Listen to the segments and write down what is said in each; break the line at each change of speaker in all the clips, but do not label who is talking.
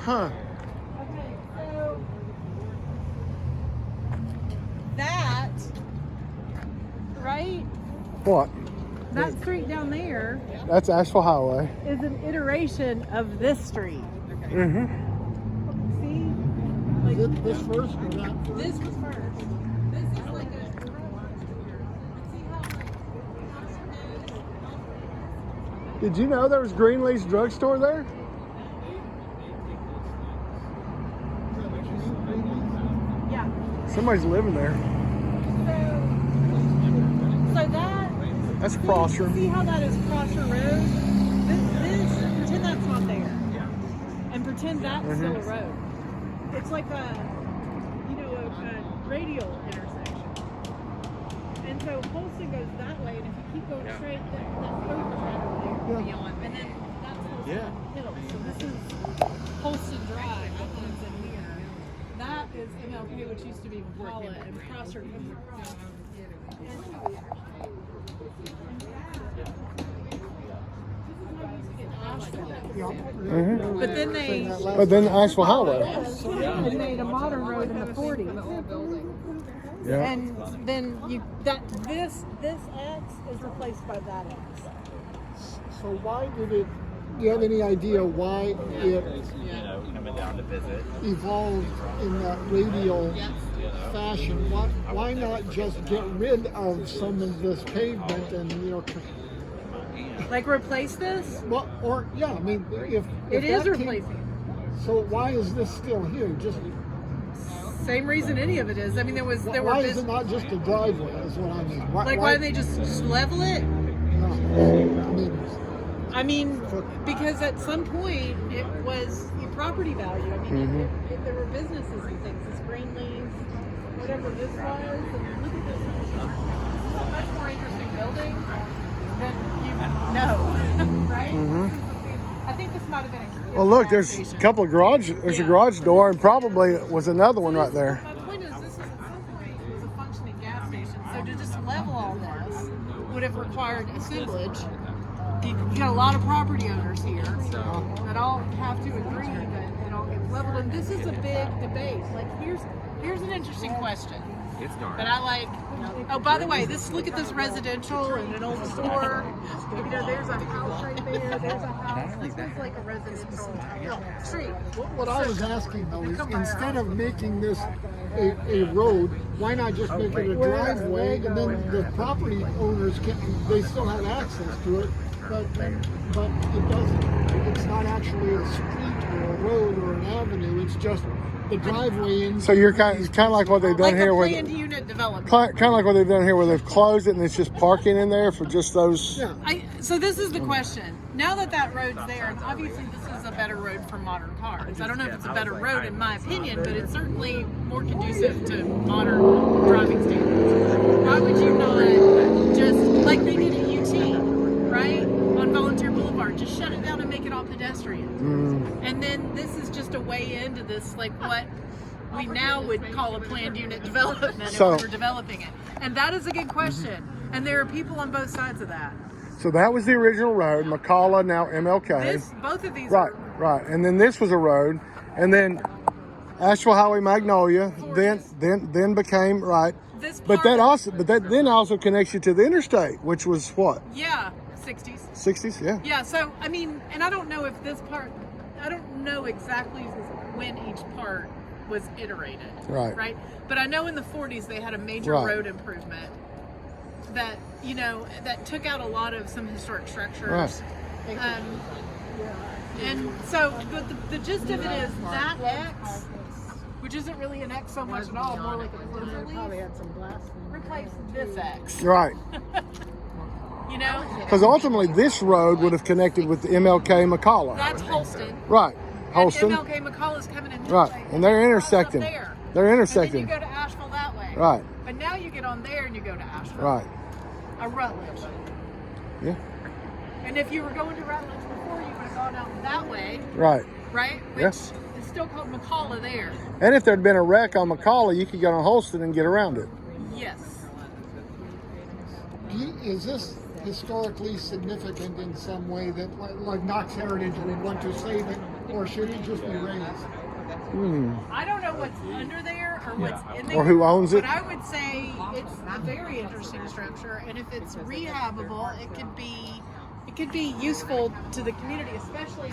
Huh.
Okay, so that, right?
What?
That street down there
That's Asheville Highway.
is an iteration of this street.
Mm-hmm.
See? Like,
This first or that first?
this was first. This is like a. See how like.
Did you know there was Greenleaf's drugstore there?
Yeah.
Somebody's living there.
So that.
That's Prosser.
See how that is Prosser Road? This pretend that's not there. And pretend that's still a road. It's like a radial intersection. And so Holston goes that way, and if you keep going straight, that road is right over there beyond. And then that's Holston Hill. So this is Holston Drive that comes in here. That is MLK, which used to be Paula, and Prosser comes across.
Mm-hmm.
But then
But then Asheville Highway.
they made a modern road in the 40s.
Yeah.
And then this X is replaced by that X.
So why did it? Do you have any idea why it
coming down to visit.
evolved in that radial fashion? Why not just get rid of some of this pavement and
Like replace this?
well, or yeah, I mean, if
It is
that
replacing.
So why is this still here? Just
Same reason any of it is. I mean, there were
why is it not just a driveway? Is what I mean.
why didn't they just level it? I mean, because at some point it was property value. I mean, if there were businesses and things, this Greenleaf, whatever this was, and look at this. This is a much more interesting building than you know, right? I think this might have been a
Well, look,
gas
there's
station.
a couple of garage. There's a garage door, and probably was another one right there.
My point is, this is at some point was a functioning gas station. So to just level all this would have required assemblage. You got a lot of property owners here that all have to agree that it all gets leveled. And this is a big debate. Like, here's an interesting question.
It's dark.
But I like. Oh, by the way, look at this residential and an old store. There's a house right there. There's a house. This is like a residential street.
What I was asking though is instead of making this a road, why not just make it a driveway and then the property owners they still have access to it, but it doesn't. It's not actually a street or a road or an avenue. It's just the driveway in.
So you're kind of like what they've done
Like
here,
a
where
planned unit development.
kind of like what they've done here, where they've closed it and it's just parking in there for just those.
Yeah.
So this is the question. Now that road's there, and obviously this is a better road for modern cars. I don't know if it's a better road in my opinion, but it's certainly more conducive to modern driving standards. Why would you not just, like they did at UT, right? On Volunteer Boulevard, just shut it down and make it all pedestrian. And then this is just a way into this, like what we now would call a planned unit development if we were developing it. And that is a good question. And there are people on both sides of that.
So that was the original road, McCalla, now MLK.
Both of these
Right, right. And then this was a road, and then Asheville Highway Magnolia, then became right.
This
But
part-
that then also connects you to the interstate, which was what?
Yeah, 60s.
60s, yeah.
Yeah, so, I mean, and I don't know if this part, I don't know exactly when each part was iterated.
Right.
But I know in the 40s they had a major road improvement that, that took out a lot of some historic structures.
Right.
And so, but the gist of it is that X, which isn't really an X so much at all, more like a cloverleaf, replaced this X.
Right. Because ultimately this road would have connected with the MLK McCalla.
That's Holston.
Right. Holston.
And MLK McCullough's coming in.
Right. And they're intersecting. They're intersecting.
And then you go to Asheville that way.
Right.
But now you get on there and you go to Asheville.
Right.
A Rutledge.
Yeah.
And if you were going to Rutledge before, you would have gone out that way.
Right.
Right? Which
Yes.
is still called McCullough there.
And if there'd been a wreck on McCalla, you could get on Holston and get around it.
Yes.
Is this historically significant in some way that, like Knox Heritage, would want to say that or should it just be raised?
I don't know what's under there or what's in there.
Or who owns it.
But I would say it's a very interesting structure, and if it's rehabable, it could be useful to the community, especially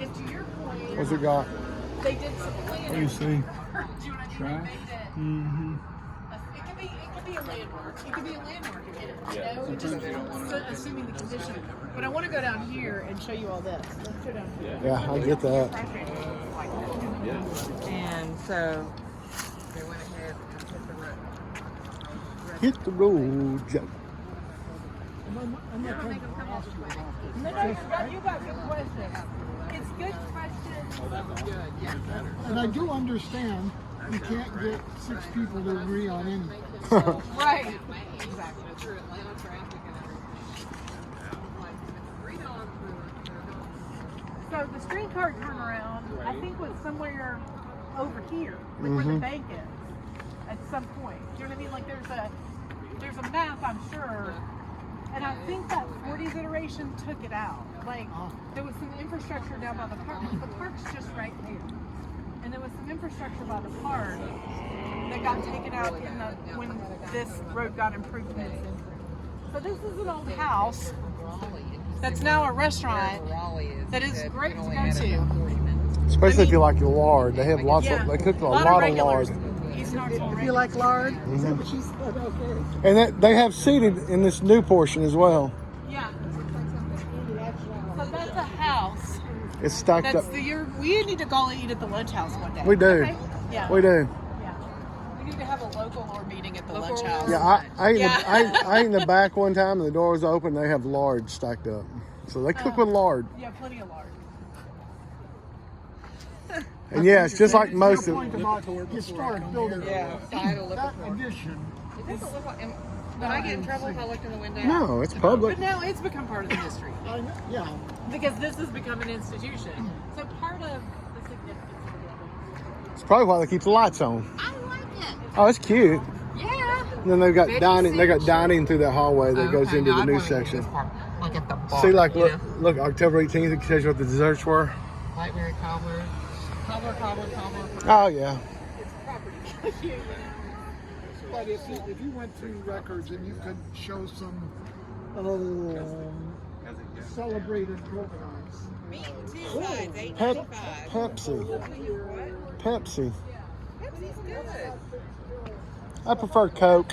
if, to your point,
What's it got?
they did some planning.
Let me see.
Do you know what I mean? They made it.
Mm-hmm.
It could be a landmark. It could be a landmark again. You know, just assuming the condition. But I want to go down here and show you all this. Let's go down here.
Yeah, I get that.
And so they went ahead and hit the road.
Hit the road, Joe.
I'm not trying to ask you about this.
No, you got good questions. It's good questions.
And I do understand you can't get 6 people to agree on anything.
Right. So the streetcar turnaround, I think, was somewhere over here, like where the bank is, at some point. Do you know what I mean? Like there's a map, I'm sure, and I think that 40s iteration took it out. Like there was some infrastructure down by the park. The park's just right there, and there was some infrastructure by the park that got taken out when this road got improved. So this is an old house that's now a restaurant that is great to go to.
Especially if you like your lard. They have lots of, they cook a lot of
regulars.
lard.
East Knoxville
If you like lard,
Is that what she said? Okay.
And they have seated in this new portion as well.
Yeah. So that's a house.
It's stacked
That's
up.
we need to go eat at the lunch house one day.
We do.
Okay? Yeah.
We do.
Yeah. We need to have a local lore meeting at the lunch house.
Yeah, I
Yeah.
ate in the back one time and the door was open. They have lard stacked up. So they cook with lard.
Yeah, plenty of lard.
And yeah, it's just like most
Your
of
point about historic building. That addition.
it doesn't look like. Would I get in trouble if I looked in the window?
No, it's public.
But now it's become part of the history
Yeah.
because this has become an institution. So part of the significance of the building.
It's probably why they keep the lights on.
I like it.
Oh, it's cute.
Yeah.
And then they've got
Big
dining. They got
section.
dining through that hallway that goes
Okay,
into
no,
the
I'd
new
wanna get
section.
this part, like at the bar.
See, like
you know?
look, October 18th. It tells you what the desserts were.
Blackberry cobbler. Cobbler.
Oh yeah.
But if you went through records and you could show some celebrated programs.
Meat and 2 sides,
Pepsi. Pepsi.
Pepsi's good.
I prefer Coke.